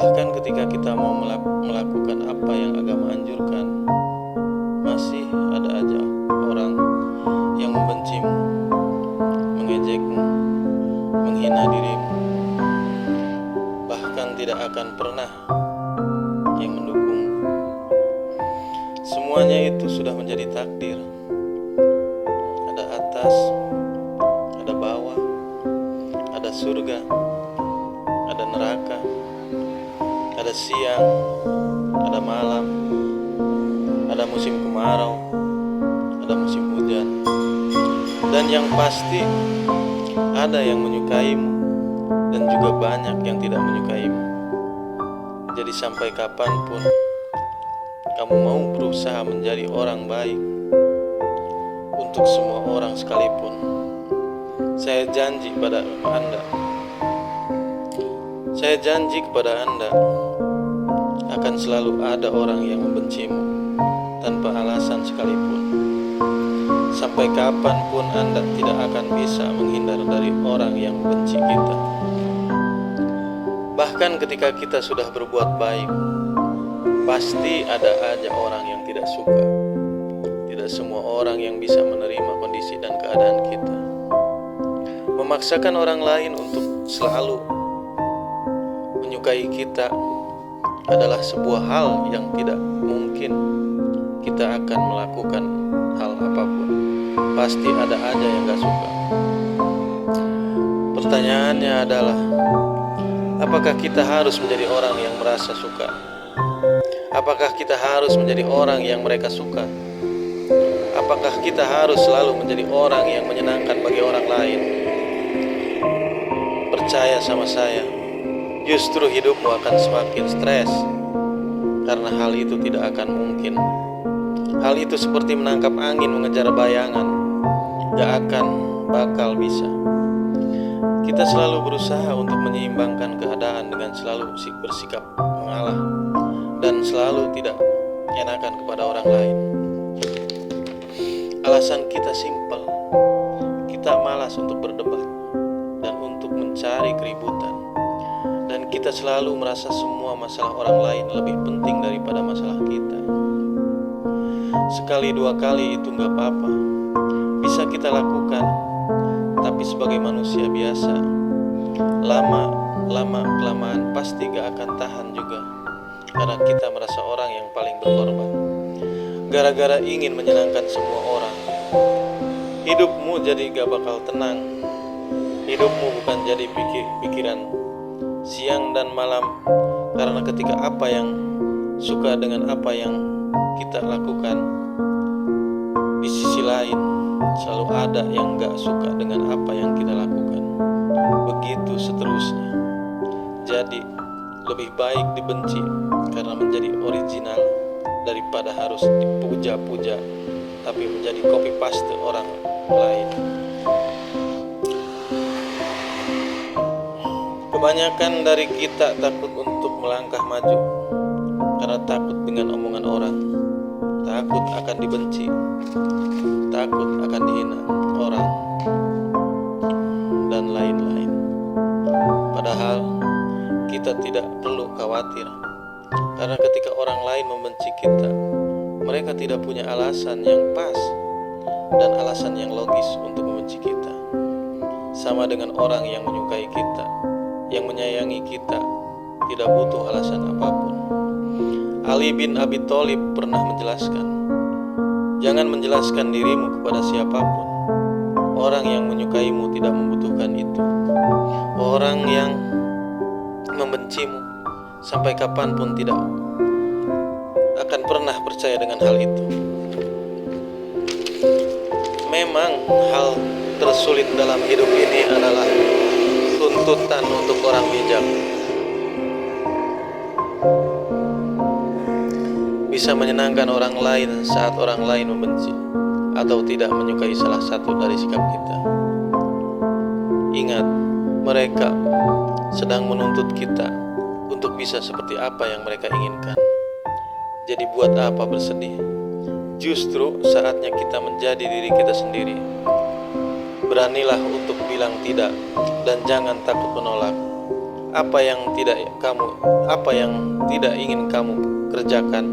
Bahkan ketika kita mau melakukan apa yang agama anjurkan, masih ada aja orang yang membencimu, mengejekmu, menghina dirimu, bahkan tidak akan pernah yang mendukung. Semuanya itu sudah menjadi takdir. Ada atas, ada bawah, ada surga, ada neraka, ada siang, ada malam, ada musim kemarau, ada musim hujan. Dan yang pasti ada yang menyukaimu dan juga banyak yang tidak menyukaimu. Jadi sampai kapanpun kamu mau berusaha menjadi orang baik untuk semua orang sekalipun, saya janji kepada Anda akan selalu ada orang yang membencimu tanpa alasan sekalipun. Sampai kapanpun Anda tidak akan bisa menghindar dari orang yang membenci kita. Bahkan ketika kita sudah berbuat baik, pasti ada aja orang yang tidak suka. Tidak semua orang yang bisa menerima kondisi dan keadaan kita. Memaksakan orang lain untuk selalu menyukai kita adalah sebuah hal yang tidak mungkin kita akan melakukan hal apapun. Pasti ada aja yang gak suka. Pertanyaannya adalah, apakah kita harus menjadi orang yang merasa suka? Apakah kita harus menjadi orang yang mereka suka? Apakah kita harus selalu menjadi orang yang menyenangkan bagi orang lain? Percaya sama saya, justru hidupmu akan semakin stres, karena hal itu tidak akan mungkin. Hal itu seperti menangkap angin mengejar bayangan, gak akan bakal bisa. Kita selalu berusaha untuk menyeimbangkan keadaan dengan selalu bersikap mengalah dan selalu tidak enakan kepada orang lain. Alasan kita simpel, kita malas untuk berdebat dan untuk mencari keributan. Dan kita selalu merasa semua masalah orang lain lebih penting daripada masalah kita. Sekali dua kali itu gak apa-apa, bisa kita lakukan. Tapi sebagai manusia biasa, lama-kelamaan pasti gak akan tahan juga. Karena kita merasa orang yang paling berkorban. Gara-gara ingin menyenangkan semua orang, hidupmu jadi gak bakal tenang. Hidupmu bukan jadi pikiran siang dan malam. Karena ketika apa yang suka dengan apa yang kita lakukan, di sisi lain selalu ada yang gak suka dengan apa yang kita lakukan. Begitu seterusnya. Jadi lebih baik dibenci karena menjadi original daripada harus dipuja-puja tapi menjadi copy paste orang lain. Kebanyakan dari kita takut untuk melangkah maju karena takut dengan omongan orang, takut akan dibenci, takut akan dihina orang, dan lain-lain. Padahal kita tidak perlu khawatir, karena ketika orang lain membenci kita, mereka tidak punya alasan yang pas dan alasan yang logis untuk membenci kita. Sama dengan orang yang menyukai kita, yang menyayangi kita, tidak butuh alasan apapun. Ali bin Abi Thalib pernah menjelaskan, jangan menjelaskan dirimu kepada siapapun. Orang yang menyukaimu tidak membutuhkan itu. Orang yang membencimu sampai kapanpun tidak akan pernah percaya dengan hal itu. Memang hal tersulit dalam hidup ini adalah tuntutan untuk orang bijak. Bisa menyenangkan orang lain saat orang lain membenci atau tidak menyukai salah satu dari sikap kita. Ingat, mereka sedang menuntut kita untuk bisa seperti apa yang mereka inginkan. Jadi buat apa bersedih? Justru saatnya kita menjadi diri kita sendiri. Beranilah untuk bilang tidak dan jangan takut menolak. apa yang tidak ingin kamu kerjakan,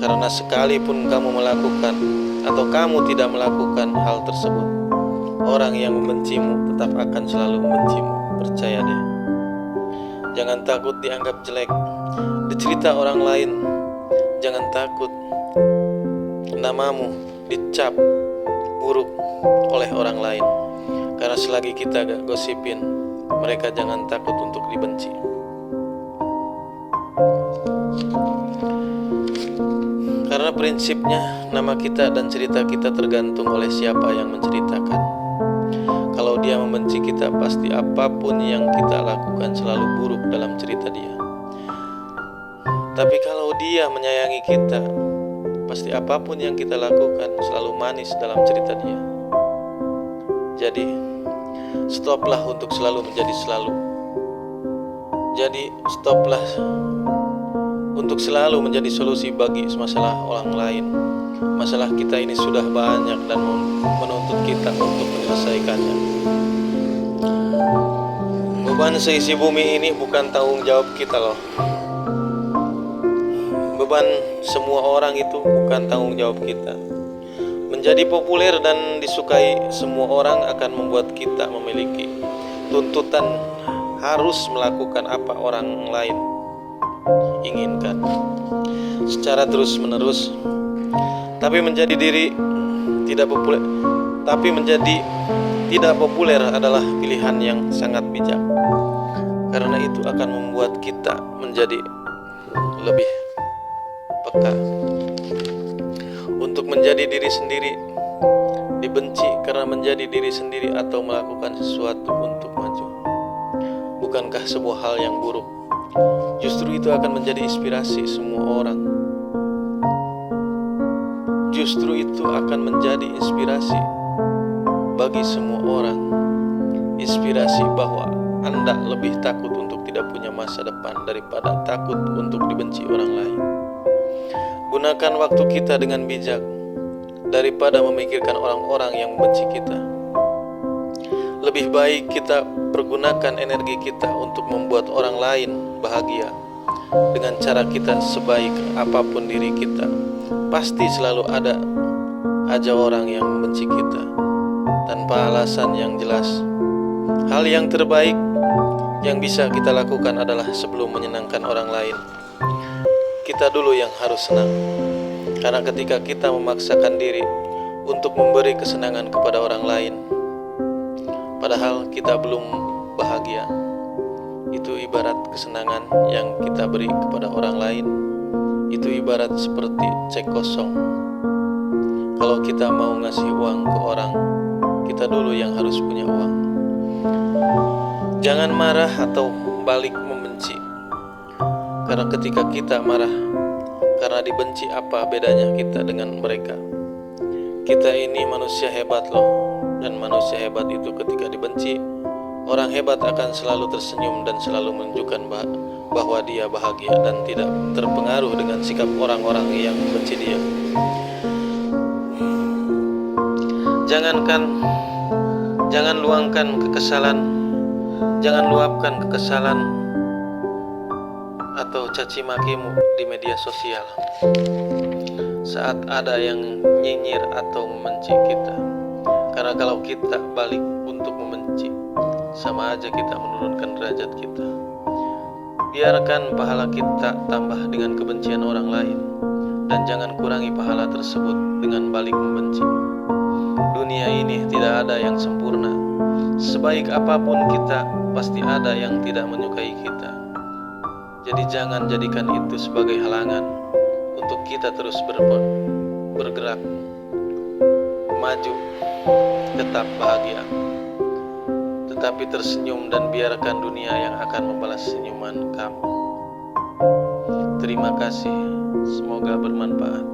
karena sekalipun kamu melakukan atau kamu tidak melakukan hal tersebut, orang yang membencimu tetap akan selalu membencimu. Percaya deh. Jangan takut dianggap jelek, dicerita orang lain. Jangan takut namamu dicap buruk oleh orang lain, karena selagi kita gak gosipin, mereka jangan takut untuk dibenci. Karena prinsipnya nama kita dan cerita kita tergantung oleh siapa yang menceritakan. Kalau dia membenci kita, pasti apapun yang kita lakukan selalu buruk dalam cerita dia. Tapi kalau dia menyayangi kita, pasti apapun yang kita lakukan selalu manis dalam cerita dia. Jadi stoplah untuk selalu menjadi selalu. Jadi stoplah untuk selalu menjadi solusi bagi masalah orang lain. Masalah kita ini sudah banyak dan menuntut kita untuk menyelesaikannya. Beban seisi bumi ini bukan tanggung jawab kita loh. Beban semua orang itu bukan tanggung jawab kita. Menjadi populer dan disukai semua orang akan membuat kita memiliki tuntutan harus melakukan apa orang lain inginkan secara terus-menerus. Tapi menjadi tidak populer adalah pilihan yang sangat bijak, karena itu akan membuat kita menjadi lebih peka untuk menjadi diri sendiri, dibenci karena menjadi diri sendiri atau melakukan sesuatu untuk maju. Bukankah sebuah hal yang buruk? Justru itu akan menjadi inspirasi semua orang. Justru itu akan menjadi inspirasi bagi semua orang. Inspirasi bahwa Anda lebih takut untuk tidak punya masa depan daripada takut untuk dibenci orang lain. Gunakan waktu kita dengan bijak daripada memikirkan orang-orang yang membenci kita. Lebih baik kita pergunakan energi kita untuk membuat orang lain bahagia. Dengan cara kita sebaik apapun diri kita, pasti selalu ada aja orang yang membenci kita tanpa alasan yang jelas. Hal yang terbaik yang bisa kita lakukan adalah sebelum menyenangkan orang lain, kita dulu yang harus senang. Karena ketika kita memaksakan diri untuk memberi kesenangan kepada orang lain, padahal kita belum bahagia, itu ibarat kesenangan yang kita beri kepada orang lain. Itu ibarat seperti cek kosong. Kalau kita mau ngasih uang ke orang, kita dulu yang harus punya uang. Jangan marah atau balik membenci. Karena ketika kita marah karena dibenci, apa bedanya kita dengan mereka? Kita ini manusia hebat loh. Dan manusia hebat itu ketika dibenci, orang hebat akan selalu tersenyum dan selalu menunjukkan bahwa dia bahagia dan tidak terpengaruh dengan sikap orang-orang yang membenci dia. Jangan luapkan kekesalan atau caci makimu di media sosial saat ada yang nyinyir atau membenci kita. Karena kalau kita balik untuk membenci, sama aja kita menurunkan derajat kita. Biarkan pahala kita tambah dengan kebencian orang lain, dan jangan kurangi pahala tersebut dengan balik membenci. Dunia ini tidak ada yang sempurna. Sebaik apapun kita, pasti ada yang tidak menyukai kita. Jadi jangan jadikan itu sebagai halangan untuk kita terus bergerak, maju, tetap bahagia, tetapi tersenyum dan biarkan dunia yang akan membalas senyuman kamu. Terima kasih, semoga bermanfaat.